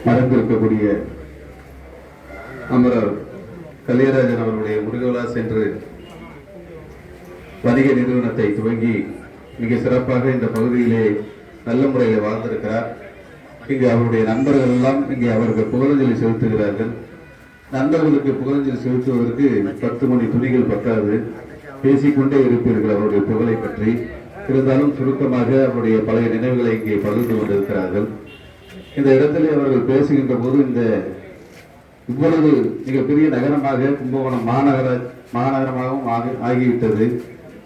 மறைந்திருக்கக்கூடிய அமரர் கலியராஜன் அவருடைய முருகவிலாஸ் என்று வணிக நிறுவனத்தை துவங்கி மிக சிறப்பாக இந்த பகுதியிலே நல்ல முறையில் வாழ்ந்திருக்கிறார். இங்கு அவருடைய நண்பர்கள் எல்லாம் இங்கே அவர்கள் புகழஞ்சலி செலுத்துகிறார்கள். நண்பர்களுக்கு புகழஞ்சலி செலுத்துவதற்கு 10 மணி துணிகள் பத்தாது, பேசிக்கொண்டே இருப்பீர்கள் அவருடைய புகழை பற்றி. இருந்தாலும் சுருக்கமாக அவருடைய பழைய நினைவுகளை இங்கே பகிர்ந்து கொண்டிருக்கிறார்கள். இந்த இடத்திலே அவர்கள் பேசுகின்ற போது இந்த இவ்வளவு மிகப்பெரிய நகரமாக கும்பகோணம் மாநகரமாகவும் ஆகிவிட்டது.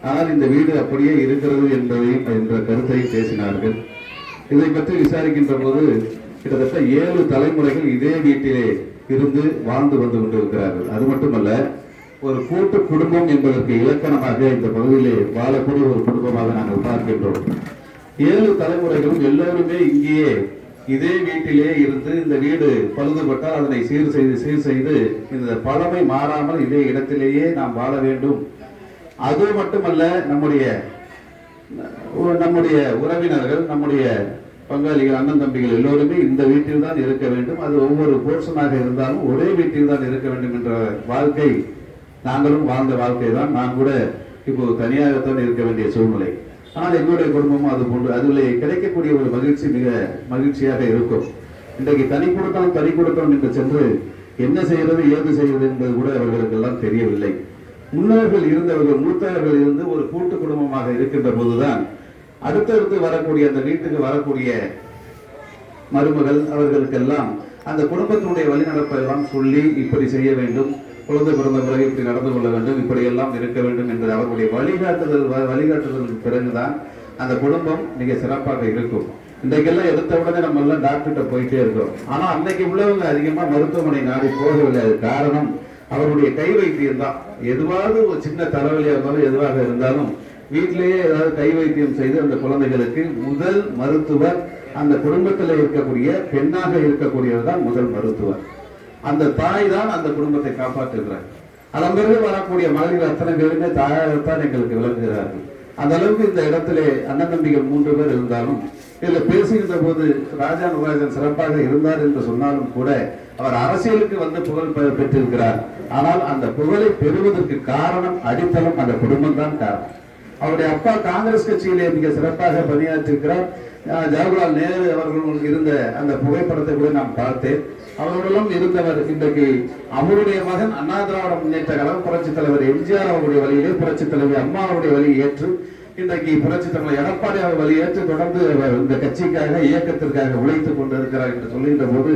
ஆனால் இந்த வீடு அப்படியே இருக்கிறது என்பதையும் என்ற கருத்தையும் பேசினார்கள். இதை பற்றி விசாரிக்கின்ற போது கிட்டத்தட்ட 7 தலைமுறைகள் இதே வீட்டிலே இருந்து வாழ்ந்து வந்து கொண்டிருக்கிறார்கள். அது மட்டுமல்ல, ஒரு கூட்டு குடும்பம் என்பதற்கு இலக்கணமாக இந்த பகுதியிலே வாழக்கூடிய ஒரு குடும்பமாக நாங்கள் பார்க்கின்றோம். 7 தலைமுறைகளும் எல்லோருமே இங்கேயே இதே வீட்டிலே இருந்து இந்த வீடு பழுதுபட்டால் அதனை சீர் செய்து இந்த பழமை மாறாமல் இதே இடத்திலேயே நாம் வாழ வேண்டும். அது மட்டுமல்ல, நம்முடைய உறவினர்கள், நம்முடைய பங்காளிகள், அண்ணன் தம்பிகள் எல்லோருமே இந்த வீட்டில் தான் இருக்க வேண்டும். அது ஒவ்வொரு போர்ஷனாக இருந்தாலும் ஒரே வீட்டில் தான் இருக்க வேண்டும் என்ற வாழ்க்கை நாங்களும் வாழ்ந்த வாழ்க்கை தான். நான் கூட இப்போ தனியாகத்தான் இருக்க வேண்டிய சூழ்நிலை. ஆனால் எங்களுடைய குடும்பமும் அது போன்று அதில் கிடைக்கக்கூடிய ஒரு மகிழ்ச்சி மிக மகிழ்ச்சியாக இருக்கும். இன்றைக்கு தனி கொடுத்தோம் என்று சென்று என்ன செய்கிறது ஏது செய்வது என்பது கூட அவர்களுக்கு எல்லாம் தெரியவில்லை. முன்னோர்கள் இருந்தவர்கள், மூத்தவர்கள் இருந்து ஒரு கூட்டு குடும்பமாக இருக்கின்ற போதுதான் அடுத்தடுத்து வரக்கூடிய அந்த வீட்டுக்கு வரக்கூடிய மருமகள் அவர்களுக்கெல்லாம் அந்த குடும்பத்தினுடைய வழிநடப்பை எல்லாம் சொல்லி இப்படி செய்ய வேண்டும், குழந்தை பிறந்த பிறகு இப்படி நடந்து கொள்ள வேண்டும், இப்படி எல்லாம் இருக்க வேண்டும் என்று அவர்களுடைய வழிகாட்டுதலுக்கு பிறகுதான் அந்த குடும்பம் மிக சிறப்பாக இருக்கும். இன்றைக்கெல்லாம் எடுத்த உடனே நம்ம எல்லாம் டாக்டர்கிட்ட போயிட்டே இருக்கோம். ஆனா அன்னைக்கு உள்ளவங்க அதிகமா மருத்துவமனை நாடி போகவில்லை. அது காரணம் அவருடைய கை வைத்தியம் தான். எதுவாவது ஒரு சின்ன தலைவலியாக இருந்தாலும் எதுவாக இருந்தாலும் வீட்டிலேயே ஏதாவது கை வைத்தியம் செய்து அந்த குழந்தைகளுக்கு முதல் மருத்துவர் அந்த குடும்பத்தில் இருக்கக்கூடிய பெண்ணாக இருக்கக்கூடியவர் தான் முதல் மருத்துவர். அந்த தாய் தான் அந்த குடும்பத்தை காப்பாற்றுகிறார். அதன் பிறகு வரக்கூடிய மகளிர் அத்தனை பேருமே தாயாகத்தான் எங்களுக்கு விளங்குகிறார்கள். அந்த அளவுக்கு இந்த இடத்திலே அண்ணன் தம்பிகள் 3 பேர் இருந்தாலும் இதில் பேசுகின்ற போது ராஜா நடராஜன் சிறப்பாக இருந்தார் என்று சொன்னாலும் கூட அவர் அரசியலுக்கு வந்து புகழ் பெற்றிருக்கிறார். ஆனால் அந்த புகழை பெறுவதற்கு காரணம், அடித்தளம் அந்த குடும்பம் தான் காரணம். அவருடைய அப்பா காங்கிரஸ் கட்சியிலே மிக சிறப்பாக பணியாற்றிருக்கிறார். ஜவஹர்லால் நேரு அவர்கள் இருந்த அந்த புகைப்படத்தை கூட நான் பார்த்தேன். அவர்களும் இருந்தவர். இன்றைக்கு அவருடைய மகன் அண்ணா திராவிட முன்னேற்ற கழகம் புரட்சித் தலைவர் எம்ஜிஆர் அவருடைய வழியிலே புரட்சித் தலைவர் அம்மா அவருடைய வழியை ஏற்று இன்றைக்கு புரட்சித் தலைவர் எடப்பாடி அவர் வழியேற்று தொடர்ந்து இந்த கட்சிக்காக இயக்கத்திற்காக உழைத்துக் கொண்டிருக்கிறார் என்று சொல்லுகின்ற போது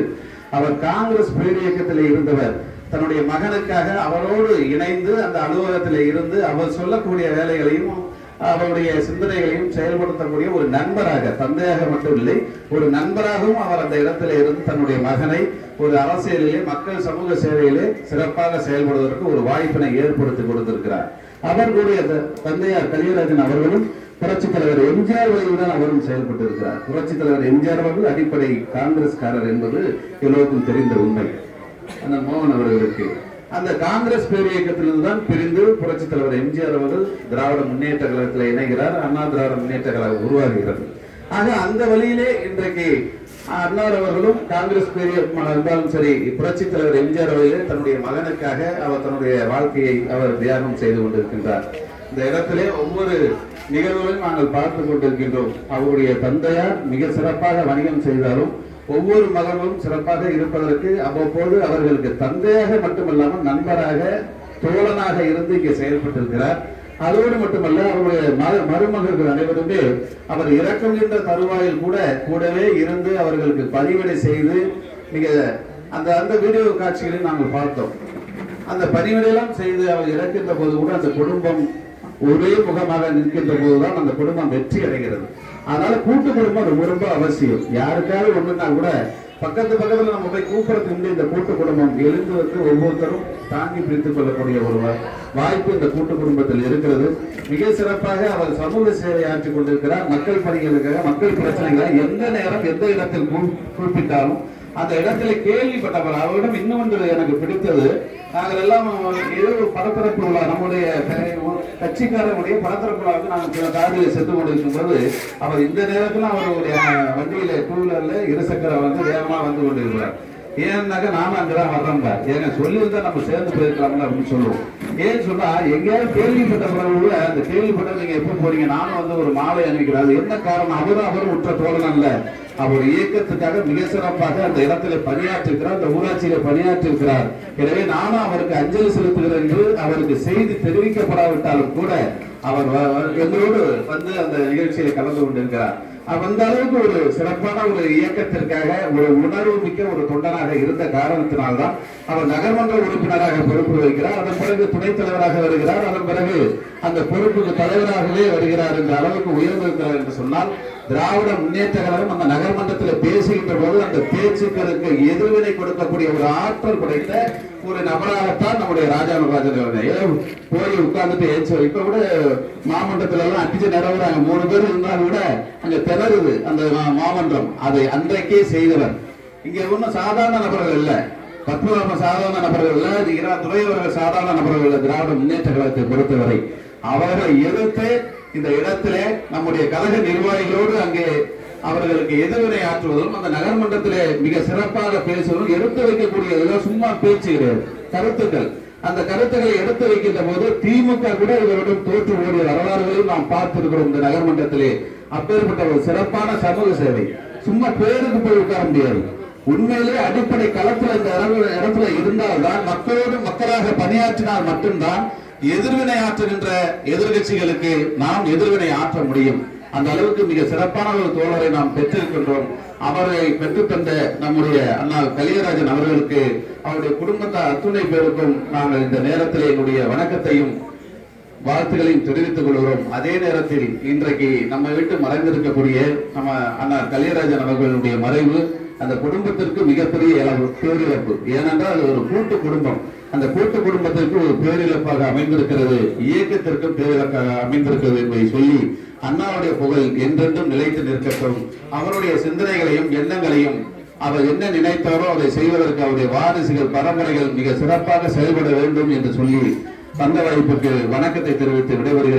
அவர் காங்கிரஸ் பேர் இயக்கத்திலே இருந்தவர். தன்னுடைய மகனுக்காக அவரோடு இணைந்து அந்த அலுவலகத்திலே இருந்து அவர் சொல்லக்கூடிய வேலைகளையும் அவருடைய சிந்தனைகளையும் செயல்படுத்தக்கூடிய ஒரு நண்பராக, தந்தையாக மட்டுமில்லை, ஒரு நண்பராகவும் அவர் அந்த இடத்திலே இருந்து தன்னுடைய மகனை ஒரு அரசியலிலே மக்கள் சமூக சேவையிலே சிறப்பாக செயல்படுவதற்கு ஒரு வாய்ப்பினை ஏற்படுத்தி கொடுத்திருக்கிறார். அவர்களுடைய தந்தையார் கலியராஜன் அவர்களும் புரட்சித் தலைவர் எம்ஜிஆர் வழியில் தான் அவரும் செயல்பட்டு இருக்கிறார். புரட்சித் தலைவர் எம்ஜிஆர் அவர்கள் அடிப்படை காங்கிரஸ்காரர் என்பது எல்லோருக்கும் தெரிந்த உண்மை. அந்த மோகன் அவர்களுக்கு அந்த காங்கிரஸ் பேர் இயக்கத்திலிருந்து தான் பிரிந்து புரட்சித் தலைவர் எம்ஜிஆர் அவர்கள் திராவிட முன்னேற்ற கழகத்தில் இணைகிறார். அண்ணா திராவிட முன்னேற்ற கழகம் உருவாகிறது. ஆக அந்த வழியிலே இன்றைக்கு அண்ணார் அவர்களும் காங்கிரஸ் பேர் இயக்கம் இருந்தாலும் சரி, புரட்சித் தலைவர் எம்ஜிஆர் அவர்களே தன்னுடைய மகனுக்காக அவர் தன்னுடைய வாழ்க்கையை அவர் தியாகம் செய்து கொண்டிருக்கின்றார். இந்த இடத்திலே ஒவ்வொரு நிகழ்வுகளையும் நாங்கள் பார்த்து கொண்டிருக்கின்றோம். அவருடைய தந்தையார் மிக சிறப்பாக வணிகம் செய்தாலும் ஒவ்வொரு மகனும் சிறப்பாக இருப்பதற்கு அவ்வப்போது அவர்களுக்கு தந்தையாக மட்டுமல்லாமல் நண்பராக, தோழனாக இருந்து இங்கே செயல்பட்டிருக்கிறார். அதோடு மட்டுமல்ல, அவருடைய மருமகர்கள் அனைவருமே அவர் இறக்குகின்ற தருவாயில் கூடவே இருந்து அவர்களுக்கு பணிவிடை செய்து மிக அந்த வீடியோ காட்சிகளையும் நாங்கள் பார்த்தோம். அந்த பணிவிடையெல்லாம் செய்து அவர் இறக்கின்ற போது கூட அந்த குடும்பம் ஒரே முகமாக நிற்கின்ற போதுதான் அந்த குடும்பம் வெற்றி அடைகிறது. அதனால கூட்டு குடும்பம் ரொம்ப அவசியம். யாருக்காவது ஒண்ணுன்னா கூட பக்கத்துல நம்ம போய் கூப்பிடறதுக்கு இந்த கூட்டு குடும்பம் எழுந்து வந்து ஒவ்வொருத்தரும் தாங்கி பிரித்துக் கொள்ளக்கூடிய ஒரு வாய்ப்பு இந்த கூட்டு குடும்பத்தில் இருக்கிறது. மிக சிறப்பாக அவர் சமூக சேவை ஆற்றிக் கொண்டிருக்கிறார். மக்கள் பணிகளுக்காக, மக்கள் பிரச்சனைகளை எந்த நேரம் எந்த இடத்தில் குறிப்பிட்டாலும் அந்த இடத்துல கேள்விப்பட்டவர். அவரிடம் இன்னொன்று எனக்கு பிடித்தது, நாங்கள் எல்லாம் ஏதோ ஒரு படத்திறப்பு விழா, நம்முடைய கட்சிக்காரனுடைய படத்திறப்பு விழாவுக்கு நாங்கள் காரில் சென்று கொண்டிருக்கும் போது அவர் இந்த நேரத்தில் அவருடைய வண்டியில டூ வீலர்ல இருசக்கர வந்து வேகமா வந்து கொண்டிருக்கிறார். ஏன்னாக்க நானும் அங்கதான் வர்றோம்பா, ஏங்க சொல்லியிருந்தா நம்ம சேர்ந்து போயிருக்கலாம்ல அப்படின்னு சொல்லுவோம். ஏன்னு சொன்னா எங்கேயாவது கேள்விப்பட்ட பிறகு அந்த கேள்விப்பட்ட நீங்க எப்ப போறீங்க, நானும் வந்து ஒரு மாலை அணிவிக்கிறாரு. என்ன காரணம், அவரும் உற்ற தோழன் அல்ல, அவர் இயக்கத்துக்காக மிக சிறப்பாக அந்த இடத்துல பணியாற்றிருக்கிறார், அந்த ஊராட்சியில பணியாற்றிருக்கிறார். எனவே நானும் அவருக்கு அஞ்சலி செலுத்துகிறேன் என்று அவருக்கு செய்தி தெரிவிக்கப்படாவிட்டாலும் கூட அவர் எங்களோடு வந்து அந்த நிகழ்ச்சியில கலந்து கொண்டிருக்கிறார். அந்த அளவுக்கு ஒரு சிறப்பான ஒரு இயக்கத்திற்காக ஒரு உணர்வு மிக்க ஒரு தொண்டனாக இருந்த காரணத்தினால்தான் அவர் நகர்மன்ற உறுப்பினராக பொறுப்பு வகிக்கிறார். அதன் பிறகு துணைத் தலைவராக வருகிறார். அதன் பிறகு அந்த பொறுப்புக்கு தலைவராகவே வருகிறார் என்ற அளவுக்கு உயர்ந்திருக்கிறார் என்று சொன்னால், திராவிட முன்னேற்ற கழகம் அந்த நகர்மன்றத்தில் பேசுகின்ற போது அந்த பேச்சுக்களுக்கு எதிர்வினை கொடுக்கக்கூடிய ஒரு ஆற்றல் படைத்த ஒரு நபராகத்தான் நம்முடைய ராஜா நடராஜன் போய் உட்கார்ந்துட்டு ஏச்சு. இப்ப கூட மாமன்றத்துல எல்லாம் அடிச்சு நிறவுறாங்க, 3 பேர் இருந்தாலும் கூட அங்க திணறுது அந்த மாமன்றம். அதை அன்றைக்கே செய்தவர். இங்க ஒன்றும் சாதாரண நபர்கள் இல்ல, பத்மநாப சாதாரண நபர்கள் இல்ல, இரா துறையவர்கள் சாதாரண நபர்கள் இல்ல. திராவிட முன்னேற்ற கழகத்தை பொறுத்தவரை அவர்களை எதிர்த்து இந்த இடத்திலே நம்முடைய கழக நிர்வாகிகளோடு அங்கே அவர்களுக்கு எதிர்வினை ஆற்றுவதும், அந்த நகர்மன்றத்திலே மிக சிறப்பாக பேசுவதும், எடுத்து வைக்கக்கூடிய சும்மா பேச்சு கிடையாது, கருத்துக்கள். அந்த கருத்துக்களை எடுத்து வைக்கின்ற போது திமுக கூட இவருடன் தோற்று ஓடிய வரலாறுகளையும் நாம் பார்த்திருக்கிறோம் இந்த நகர்மன்றத்திலே. அப்பேற்பட்ட ஒரு சிறப்பான சமூக சேவை சும்மா பேருக்கு போய் உட்கார முடியாது. உண்மையிலே அடிப்படை களத்தில் இந்த இடத்துல இருந்தால்தான், மக்களோடு மக்களாக பணியாற்றினால் மட்டும்தான் எதிர்வினை ஆற்றுகின்ற எதிர்கட்சிகளுக்கு நாம் எதிர்வினை ஆற்ற முடியும். அந்த அளவுக்கு மிக சிறப்பான ஒரு தோழரை நாம் பெற்றிருக்கின்றோம். அவரை பெற்றுத்தந்த நம்முடைய அண்ணா கலியராஜன் அவர்களுக்கு, அவருடைய குடும்பத்தார் அத்துணை பேருக்கும் நாங்கள் இந்த நேரத்தில் என்னுடைய வணக்கத்தையும் வாழ்த்துக்களையும் தெரிவித்துக் கொள்கிறோம். அதே நேரத்தில் இன்றைக்கு நம்ம விட்டு மறைந்திருக்கக்கூடிய நம்ம அண்ணா கலியராஜன் அவர்களுடைய மறைவு அந்த குடும்பத்திற்கு மிகப்பெரிய பேரிழப்பு. ஏனென்றால் அது ஒரு கூட்டு குடும்பம். அந்த கூட்டு குடும்பத்திற்கு ஒரு பேரிழப்பாக அமைந்திருக்கிறது, இயக்கத்திற்கும் பேரிழப்பாக அமைந்திருக்கிறது என்பதை சொல்லி, அண்ணாவுடைய புகழ் என்றென்றும் நிலைத்து நிற்கட்டும். அவருடைய சிந்தனைகளையும் எண்ணங்களையும் அவர் என்ன நினைத்தாரோ அதை செய்வதற்கு அவருடைய வாரிசுகள் பரம்பரைகள் மிக சிறப்பாக செயல்பட வேண்டும் என்று சொல்லி தந்த வாய்ப்புக்கு வணக்கத்தை தெரிவித்து விடைபெறுகிறேன்.